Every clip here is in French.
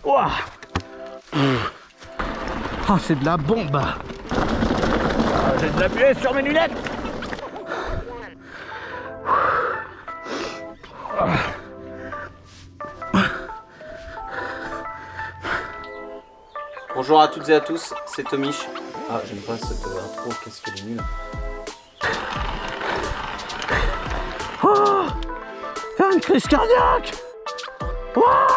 Ouah. Ah, c'est de la bombe. J'ai de la buée sur mes lunettes. Bonjour à toutes et à tous, c'est Tomiche. Ah, j'aime pas cette intro, qu'est-ce qu'elle est nulle. Oh, faire une crise cardiaque. Ouah.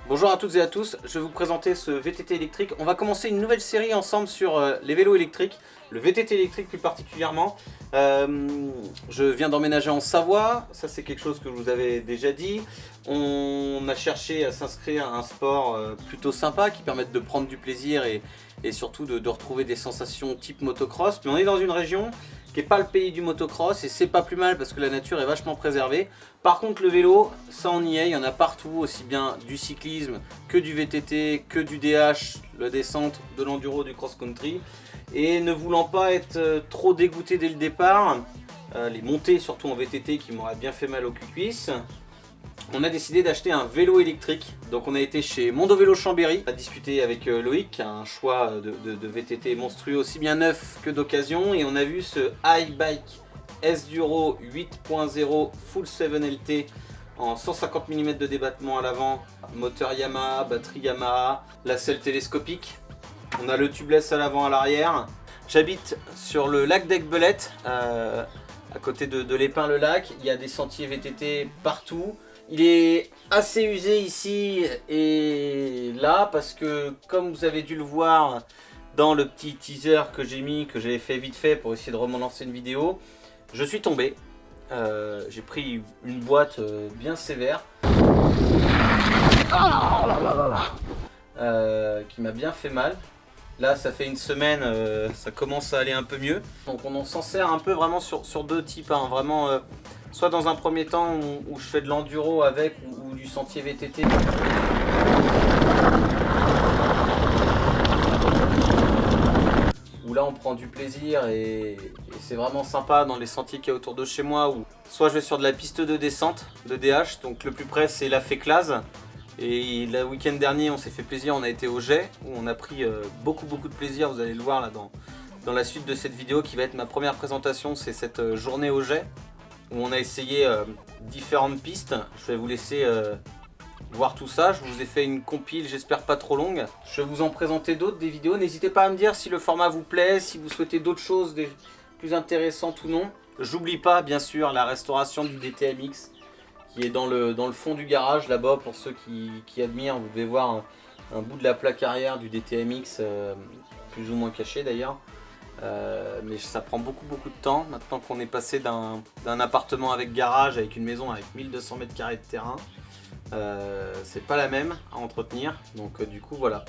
Bonjour à toutes et à tous, je vais vous présenter ce VTT électrique. On va commencer une nouvelle série ensemble sur les vélos électriques, le VTT électrique plus particulièrement. Je viens d'emménager en Savoie, ça c'est quelque chose que je vous avais déjà dit. On a cherché à s'inscrire à un sport plutôt sympa qui permette de prendre du plaisir et surtout de retrouver des sensations type motocross. Mais on est dans une région qui n'est pas le pays du motocross et c'est pas plus mal parce que la nature est vachement préservée. Par contre le vélo, ça on y est, il y en a partout, aussi bien du cyclisme que du VTT, que du DH, la descente, de l'enduro, du cross-country. Et ne voulant pas être trop dégoûté dès le départ, les montées surtout en VTT qui m'auraient bien fait mal au cul-cuisse, on a décidé d'acheter un vélo électrique. Donc on a été chez Mondovelo Chambéry, on a discuté avec Loïc, qui a un choix de VTT monstrueux aussi bien neuf que d'occasion, et on a vu ce iBike S-Duro 8.0 Full 7LT en 150 mm de débattement à l'avant, moteur Yamaha, batterie Yamaha, la selle télescopique. On a le tubeless à l'avant, à l'arrière. J'habite sur le lac d'Aiguebelette, à côté de l'Épin-le-Lac. Il y a des sentiers VTT partout. Il est assez usé ici et là parce que, comme vous avez dû le voir dans le petit teaser que j'ai mis, que j'avais fait vite fait pour essayer de relancer une vidéo, je suis tombé. J'ai pris une boîte bien sévère qui m'a bien fait mal. Là ça fait une semaine, ça commence à aller un peu mieux. Donc on s'en sert un peu vraiment sur deux types, hein. Vraiment soit dans un premier temps où je fais de l'enduro avec ou du sentier VTT. Où là on prend du plaisir et c'est vraiment sympa dans les sentiers qu'il y a autour de chez moi. Où soit je vais sur de la piste de descente de DH, donc le plus près c'est la Féclase. Et le week-end dernier on s'est fait plaisir, on a été au Jet où on a pris beaucoup de plaisir, vous allez le voir là dans la suite de cette vidéo qui va être ma première présentation, c'est cette journée au Jet où on a essayé différentes pistes. Je vais vous laisser voir tout ça, je vous ai fait une compile, j'espère pas trop longue. Je vais vous en présenter d'autres, des vidéos, n'hésitez pas à me dire si le format vous plaît, si vous souhaitez d'autres choses plus intéressantes ou non. J'oublie pas bien sûr la restauration du DTMX qui est dans le fond du garage là-bas. Pour ceux qui admirent, vous devez voir un bout de la plaque arrière du DTMX, plus ou moins caché d'ailleurs. Mais ça prend beaucoup de temps maintenant qu'on est passé d'un appartement avec garage, avec une maison avec 1200 m² de terrain. C'est pas la même à entretenir, donc du coup voilà.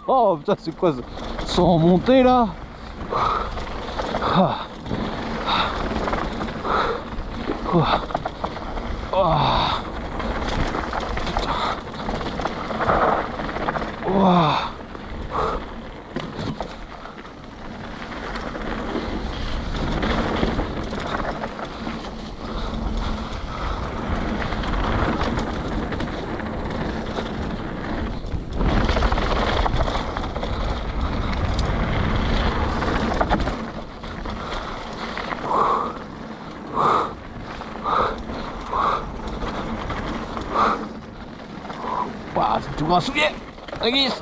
Oh putain, c'est quoi ça? Sans remonter là? C'est tout grand soulier, la glisse.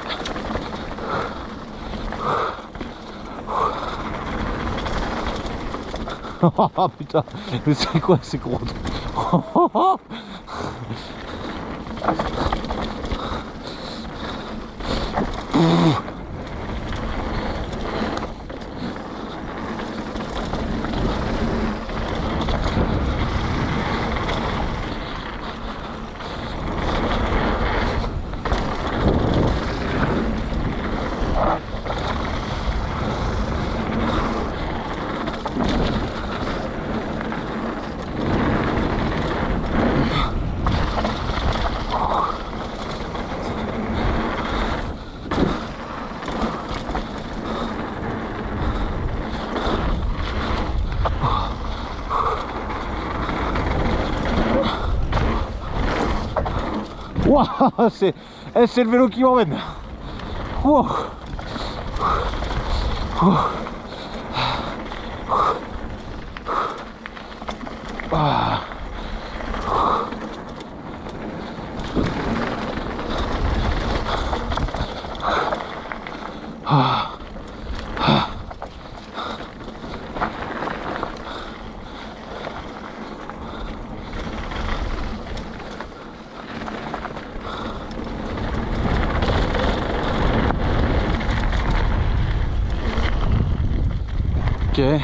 Oh putain, mais c'est quoi ces gros trucs? Waouh, c'est le vélo qui m'emmène. Wow. Ah. Ah. Ah. Ok.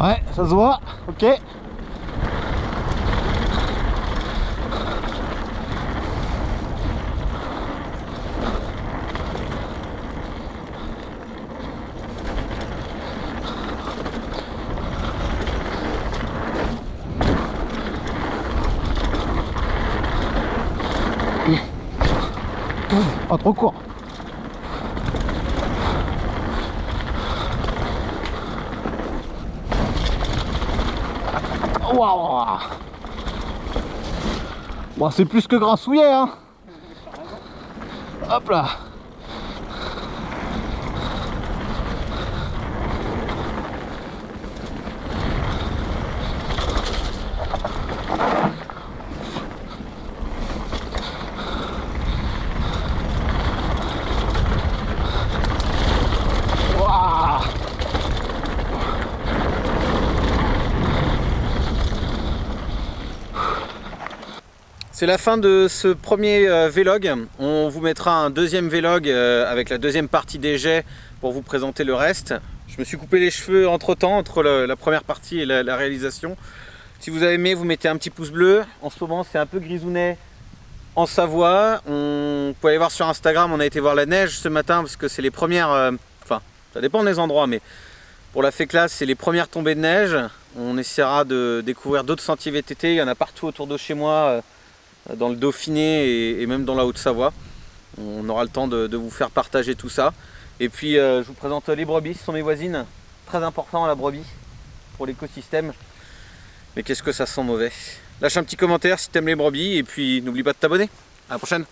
Ouais, ça se voit, ok. Oh, trop court. Waouh. Bon, c'est plus que grassouillet, hein. Hop là. C'est la fin de ce premier vlog. On vous mettra un deuxième vlog avec la deuxième partie des jets pour vous présenter le reste. Je me suis coupé les cheveux entre temps, entre la première partie et la réalisation. Si vous avez aimé, vous mettez un petit pouce bleu. En ce moment, c'est un peu grisounet en Savoie. Vous pouvez aller voir sur Instagram, on a été voir la neige ce matin parce que c'est les premières... Enfin, ça dépend des endroits, mais pour la Féclasse, c'est les premières tombées de neige. On essaiera de découvrir d'autres sentiers VTT. Il y en a partout autour de chez moi, dans le Dauphiné et même dans la Haute-Savoie. On aura le temps de vous faire partager tout ça. Et puis, je vous présente les brebis, ce sont mes voisines. Très important la brebis pour l'écosystème. Mais qu'est-ce que ça sent mauvais. Lâche un petit commentaire si t'aimes les brebis et puis n'oublie pas de t'abonner. À la prochaine.